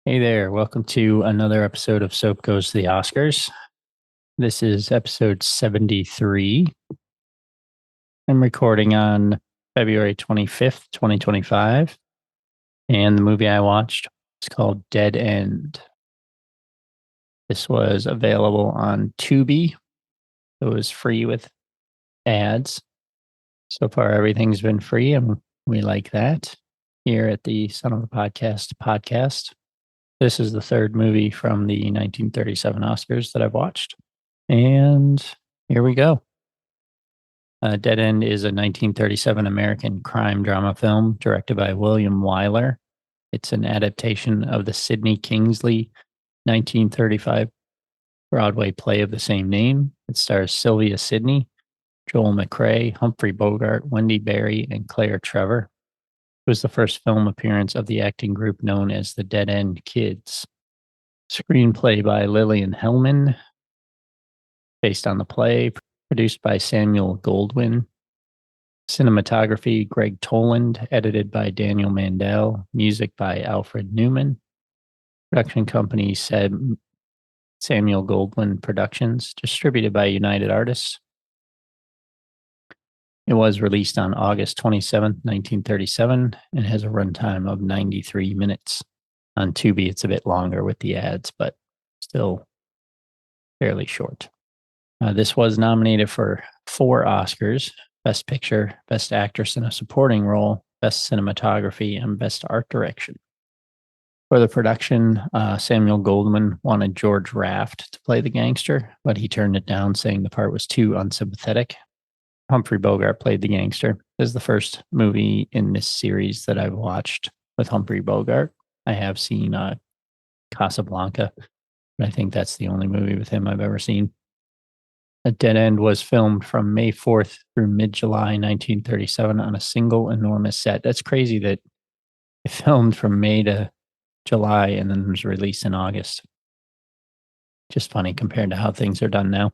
Hey there, welcome to another episode of Soap Goes to the Oscars. This is episode 73. I'm recording on February 25th, 2025. And the movie I watched is called Dead End. This was available on Tubi. It was free with ads. So far, everything's been free, and we like that here at the Son of a podcast. This is the third movie from the 1937 Oscars that I've watched. And here we go. Dead End is a 1937 American crime drama film directed by William Wyler. It's an adaptation of the Sidney Kingsley 1935 Broadway play of the same name. It stars Sylvia Sidney, Joel McCrea, Humphrey Bogart, Wendy Berry, and Claire Trevor. It was the first film appearance of the acting group known as the Dead End Kids. Screenplay by Lillian Hellman, based on the play, produced by Samuel Goldwyn. Cinematography, Greg Toland, edited by Daniel Mandel, music by Alfred Newman. Production company said Samuel Goldwyn Productions, distributed by United Artists. It was released on August 27th, 1937, and has a runtime of 93 minutes. On Tubi, it's a bit longer with the ads, but still fairly short. This was nominated for 4 Oscars: Best Picture, Best Actress in a Supporting Role, Best Cinematography, and Best Art Direction. For the production, Samuel Goldwyn wanted George Raft to play the gangster, but he turned it down, saying the part was too unsympathetic. Humphrey Bogart played the gangster. This is the first movie in this series that I've watched with Humphrey Bogart. I have seen Casablanca, but I think that's the only movie with him I've ever seen. A Dead End was filmed from May 4th through mid-July 1937 on a single enormous set. That's crazy that it filmed from May to July and then was released in August. Just funny compared to how things are done now.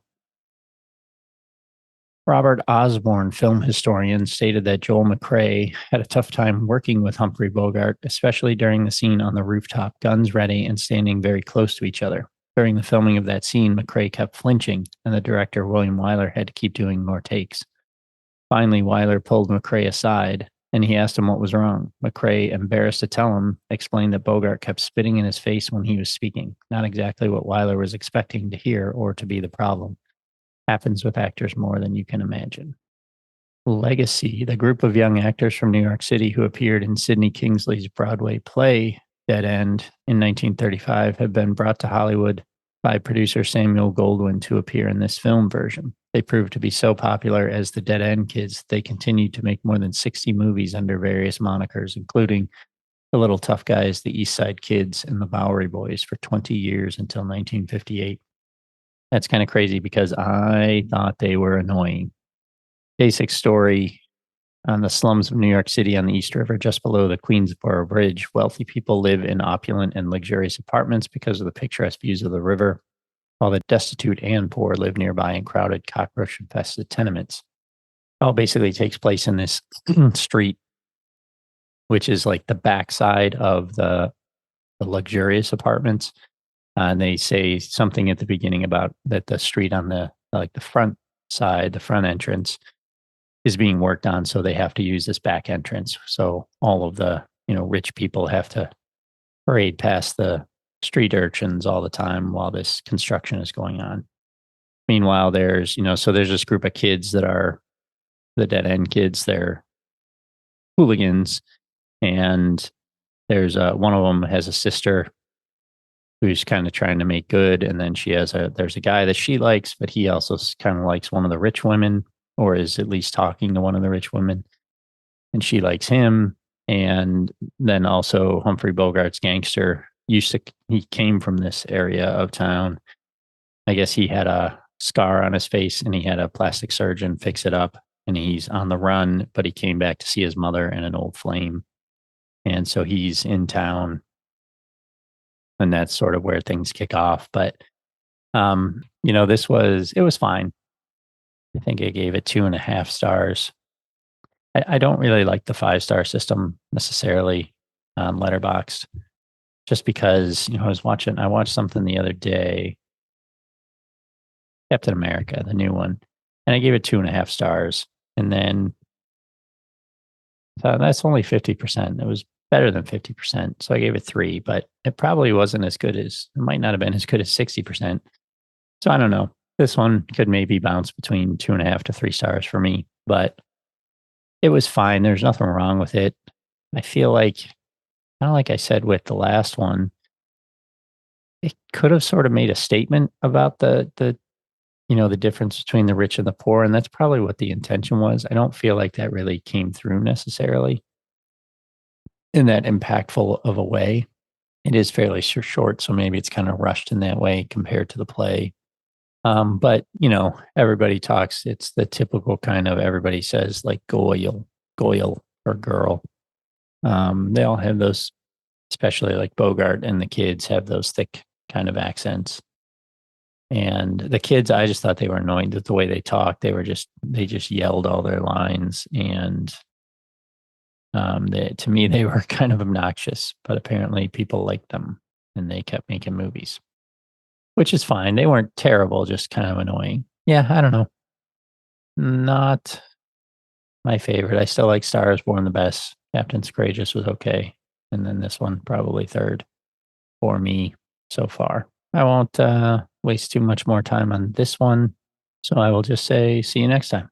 Robert Osborne, film historian, stated that Joel McCrea had a tough time working with Humphrey Bogart, especially during the scene on the rooftop, guns ready and standing very close to each other. During the filming of that scene, McCrea kept flinching, and the director, William Wyler, had to keep doing more takes. Finally, Wyler pulled McCrea aside, and he asked him what was wrong. McCrea, embarrassed to tell him, explained that Bogart kept spitting in his face when he was speaking, not exactly what Wyler was expecting to hear or to be the problem. Happens with actors more than you can imagine. Legacy, the group of young actors from New York City who appeared in Sidney Kingsley's Broadway play Dead End in 1935, have been brought to Hollywood by producer Samuel Goldwyn to appear in this film version. They proved to be so popular as the Dead End Kids, they continued to make more than 60 movies under various monikers, including The Little Tough Guys, The East Side Kids, and The Bowery Boys for 20 years until 1958. That's kind of crazy because I thought they were annoying. Basic story: on the slums of New York City on the East River, just below the Queensboro Bridge, wealthy people live in opulent and luxurious apartments because of the picturesque views of the river, while the destitute and poor live nearby in crowded, cockroach-infested tenements. It all basically takes place in this street, which is like the backside of the luxurious apartments. And they say something at the beginning about that the street on the front side, the front entrance, is being worked on, so they have to use this back entrance. So all of the rich people have to parade past the street urchins all the time while this construction is going on. Meanwhile, there's there's this group of kids that are the Dead End Kids. They're hooligans, and there's one of them has a sister who's kind of trying to make good, and then there's a guy that she likes, but he also kind of likes one of the rich women, or is at least talking to one of the rich women, and she likes him. And then also Humphrey Bogart's gangster he came from this area of town. I guess he had a scar on his face, and he had a plastic surgeon fix it up, and he's on the run, but he came back to see his mother and an old flame, and so he's in town. And that's sort of where things kick off. But it was fine. I think I gave it 2.5 stars. I don't really like the 5-star system necessarily on Letterboxd. just because, I watched something the other day, Captain America, the new one, and I gave it 2.5 stars. And then so that's only 50%. It was better than 50%. So I gave it three, but it probably wasn't as good as, it might not have been as good as 60%. So I don't know. This one could maybe bounce between 2.5 to 3 stars for me, but it was fine. There's nothing wrong with it. I feel like, kind of like I said with the last one, it could have sort of made a statement about the difference between the rich and the poor. And that's probably what the intention was. I don't feel like that really came through necessarily in that impactful of a way. It is fairly short, so maybe it's kind of rushed in that way compared to the play. But everybody talks. It's the typical kind of everybody says like Goyle or girl. They all have those, especially like Bogart and the kids have those thick kind of accents. And the kids, I just thought they were annoying with the way they talked. They just yelled all their lines, and to me they were kind of obnoxious. But apparently people liked them, and they kept making movies, which is fine. They weren't terrible, just kind of annoying. Yeah, I don't know. Not my favorite. I still like Star is Born the best. Captain's Courageous was okay, and then this one probably third for me so far. I won't waste too much more time on this one, so I will just say see you next time.